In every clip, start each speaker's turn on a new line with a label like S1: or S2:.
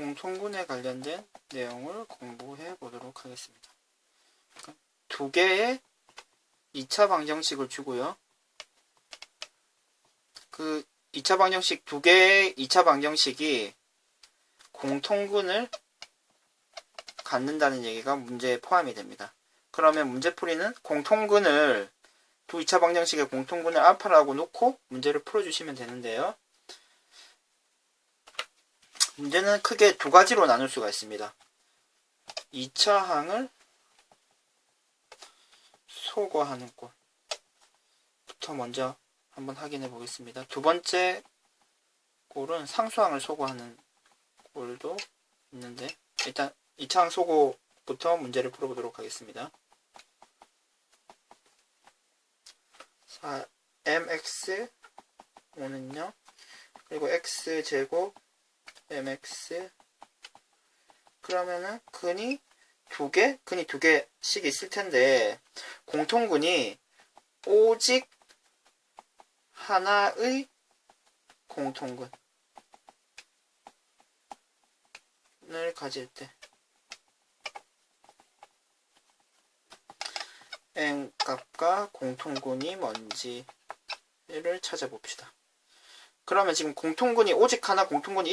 S1: 공통군에 관련된 내용을 공부해 보도록 하겠습니다. 두 개의 2차 방정식을 주고요. 그 2차 방정식, 두 개의 2차 방정식이 공통군을 갖는다는 얘기가 문제에 포함이 됩니다. 그러면 문제풀이는 공통군을, 두 2차 방정식의 공통군을 알파라고 놓고 문제를 풀어주시면 되는데요. 문제는 크게 두 가지로 나눌 수가 있습니다. 2차 항을 소거하는 꼴부터 먼저 한번 확인해 보겠습니다. 두 번째 꼴은 상수항을 소거하는 꼴도 있는데, 일단 2차 항 소거부터 문제를 풀어보도록 하겠습니다. 자, mx5는요, 그리고 x제곱 mx, 그러면은 근이 두 개씩 있을 텐데, 공통군이 오직 하나의 공통군을 가질 때 n 값과 공통군이 뭔지를 찾아봅시다. 그러면 지금 공통군이 오직 하나 공통군이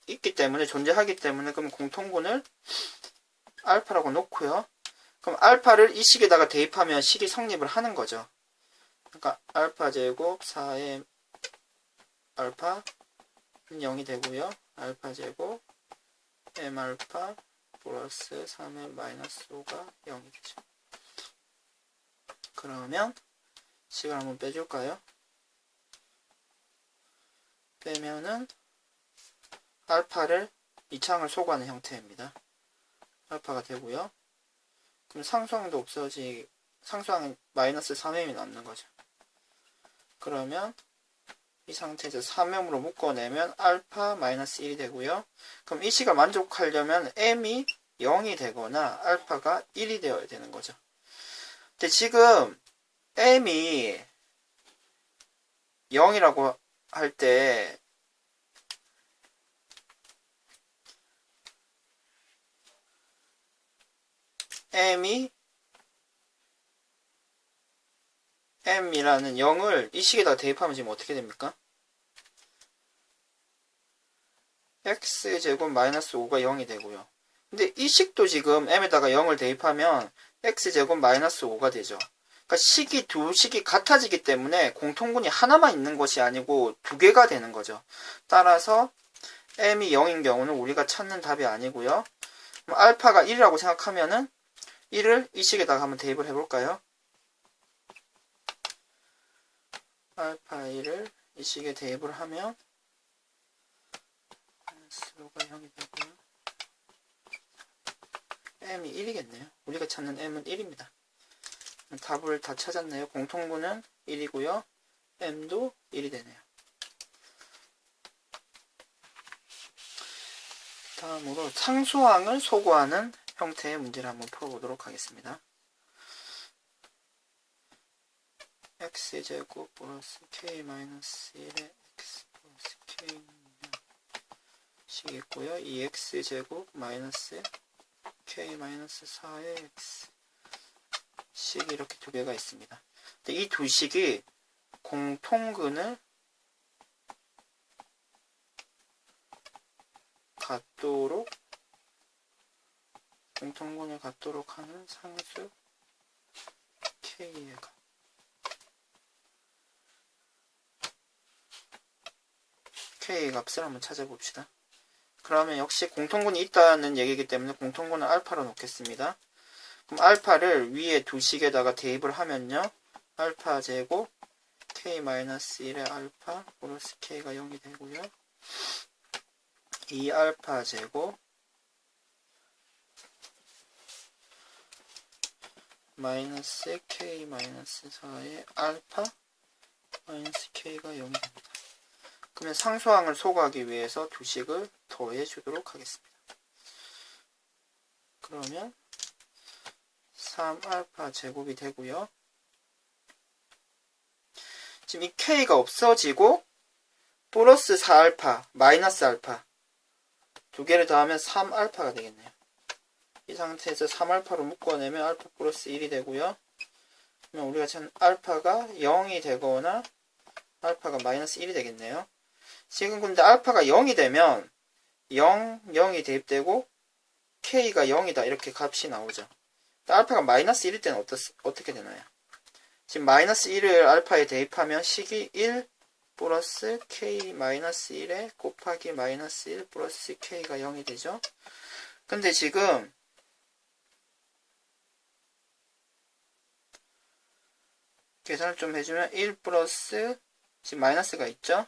S1: 있기 때문에, 존재하기 때문에, 그럼 공통군을 알파라고 놓고요. 그럼 알파를 이 식에다가 대입하면 식이 성립을 하는 거죠. 그러니까 알파 제곱 4의 알파는 0이 되고요. 알파 제곱 m 알파 플러스 3의 마이너스 5가 0이 되죠. 그러면 식을 한번 빼줄까요? 빼면은 알파를 2차항을 소거하는 형태입니다. 알파가 되고요. 그럼 상수항도 상수항은 마이너스 3m이 남는 거죠. 그러면 이 상태에서 3m으로 묶어내면 알파 마이너스 1이 되고요. 그럼 이 식을 만족하려면 m이 0이 되거나 알파가 1이 되어야 되는 거죠. 근데 지금 m이 0이라고 할 때 m이라는 0을 이 식에다 대입하면 지금 어떻게 됩니까? x제곱 마이너스 5가 0이 되고요. 근데 이 식도 지금 m에다가 0을 대입하면 x제곱 마이너스 5가 되죠. 그러니까 두 식이 같아지기 때문에 공통군이 하나만 있는 것이 아니고 두 개가 되는 거죠. 따라서 m이 0인 경우는 우리가 찾는 답이 아니고요. 그럼 알파가 1이라고 생각하면은 1을 이 식에다가 한번 대입을 해볼까요? 알파 1을 이 식에 대입을 하면 마이너스가 0이 되고요. m이 1이겠네요. 우리가 찾는 m은 1입니다. 답을 다 찾았네요. 공통군은 1이고요. m도 1이 되네요. 다음으로 상수항을 소거하는 형태의 문제를 한번 풀어보도록 하겠습니다. x제곱 플러스 k-1의 x 플러스 k는 식 있고요. 이 x제곱 마이너스 k-4의 x 식이 이렇게 두 개가 있습니다. 근데 이 두 식이 공통군을 갖도록 하는 상수 k의 값, k의 값을 한번 찾아봅시다. 그러면 역시 공통군이 있다는 얘기이기 때문에 공통군을 알파로 놓겠습니다. 그럼 알파를 위에 두 식에다가 대입을 하면요, 알파 제곱 k-1의 알파 플러스 k가 0이 되고요. 이 알파 제곱 마이너스 k-4의 알파 마이너스 k가 0이 됩니다. 그러면 상수항을 소거하기 위해서 두 식을 더해 주도록 하겠습니다. 그러면 3알파 제곱이 되고요. 지금 이 k가 없어지고 플러스 4알파, 마이너스 알파 두 개를 더하면 3알파가 되겠네요. 이 상태에서 3알파로 묶어내면 알파 플러스 1이 되고요. 그러면 우리가 찾는 알파가 0이 되거나 알파가 마이너스 1이 되겠네요. 지금 근데 알파가 0이 되면 0, 0이 대입되고 K가 0이다 이렇게 값이 나오죠. 알파가 마이너스 1일 때는 어떻게 되나요? 지금 마이너스 1을 알파에 대입하면 식이 1 플러스 K 마이너스 1에 곱하기 마이너스 1 플러스 K가 0이 되죠. 근데 지금 계산을 좀 해주면 1 플러스 지금 마이너스가 있죠.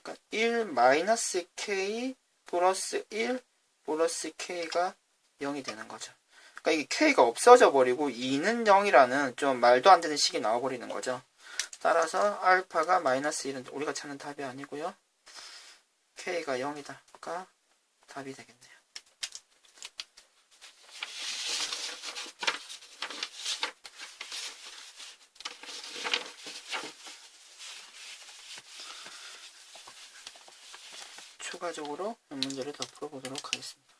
S1: 그러니까 1 마이너스 K 플러스 1 플러스 K가 0이 되는 거죠. 그러니까 이게 K가 없어져 버리고 2는 0이라는 좀 말도 안 되는 식이 나와 버리는 거죠. 따라서 알파가 마이너스 1은 우리가 찾는 답이 아니고요. K가 0이다가 답이 되겠네요. 추가적으로 문제를 더 풀어보도록 하겠습니다.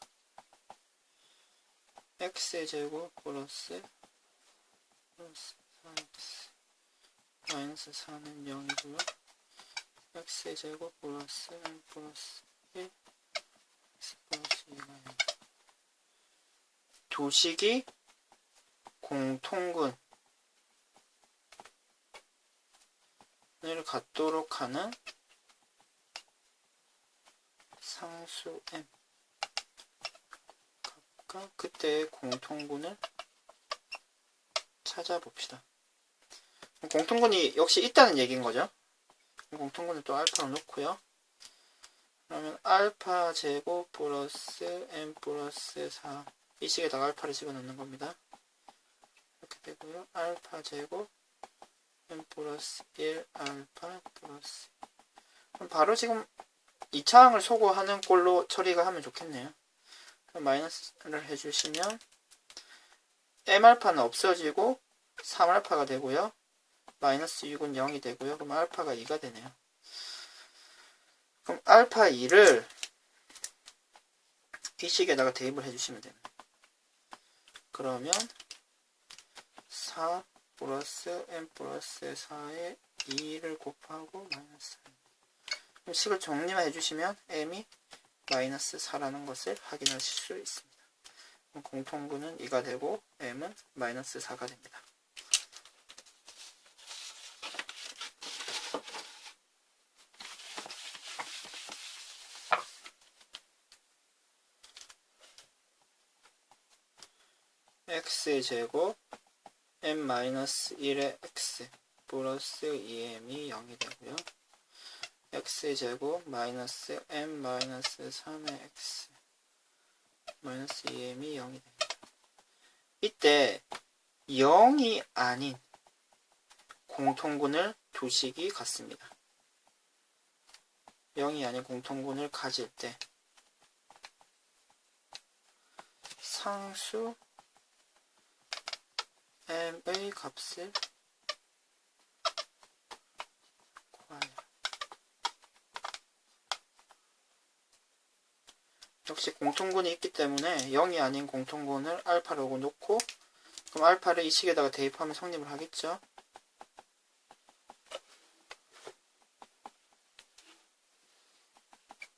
S1: x제곱 플러스 4x 마이너스 4는 0이고요. x제곱 플러스 n 플러스 1 x 플러스 2가 0. 두 식이 공통근을 갖도록 하는 상수 m 값과 그때의 공통근을 찾아봅시다. 공통근이 역시 있다는 얘기인 거죠. 공통근을 또 알파로 놓고요. 그러면 알파 제곱 플러스 m 플러스 4 이 식에다가 알파를 집어넣는 겁니다. 이렇게 되고요. 알파 제곱 m 플러스 1 알파 플러스 그럼 바로 지금 2차항을 소거하는 꼴로 처리가 하면 좋겠네요. 마이너스를 해주시면 m알파는 없어지고 3알파가 되고요. 마이너스 6은 0이 되고요. 그럼 알파가 2가 되네요. 그럼 알파 2를 이 식에다가 대입을 해주시면 됩니다. 그러면 4 플러스 m 플러스 4에 2를 곱하고 마이너스 3. 그럼 식을 정리만 해주시면 m이 마이너스 4라는 것을 확인하실 수 있습니다. 공통근은 2가 되고 m은 마이너스 4가 됩니다. x제곱 m-1의 x 플러스 2m이 0이 되고요. x제곱 마이너스 m 마이너스 3의 x 마이너스 2m이 0이 됩니다. 이때 0이 아닌 공통근을 두 식이 갖습니다. 0이 아닌 공통근을 가질 때 상수 m의 값을 구하여 역시 공통근이 있기 때문에 0이 아닌 공통근을 알파라고 놓고 그럼 알파를 이 식에다가 대입하면 성립을 하겠죠.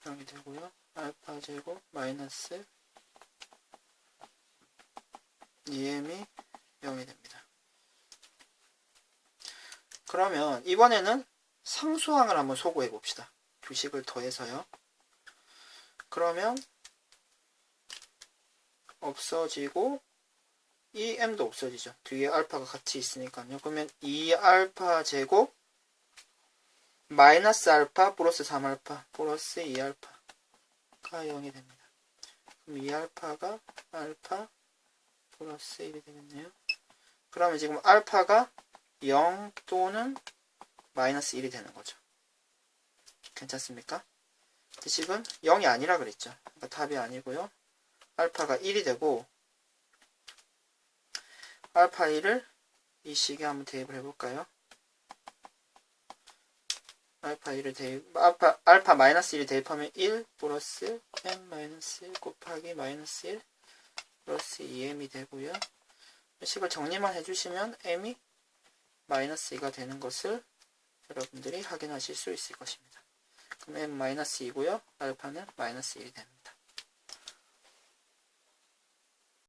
S1: 이렇게 되고요. 알파 제곱 마이너스 2m이 0이 됩니다. 그러면 이번에는 상수항을 한번 소구해 봅시다. 두 식을 더해서요. 그러면 없어지고 이 m도 없어지죠. 뒤에 알파가 같이 있으니까요. 그러면 2알파 제곱 마이너스 알파 플러스 3알파 플러스 2알파가 0이 됩니다. 그럼 2알파가 알파 플러스 1이 되겠네요. 그러면 지금 알파가 0 또는 마이너스 1이 되는 거죠. 괜찮습니까? 지금 0이 아니라 그랬죠. 그러니까 답이 아니고요. 알파가 1이 되고 알파 1을 이 식에 한번 대입을 해볼까요? 알파 1을 알파 마이너스 1을 대입하면 1 플러스 m 마이너스 1 곱하기 마이너스 1 플러스 2m이 되고요. 식을 정리만 해주시면 m이 마이너스 2가 되는 것을 여러분들이 확인하실 수 있을 것입니다. 그럼 m 마이너스 2고요. 알파는 마이너스 1이 됩니다.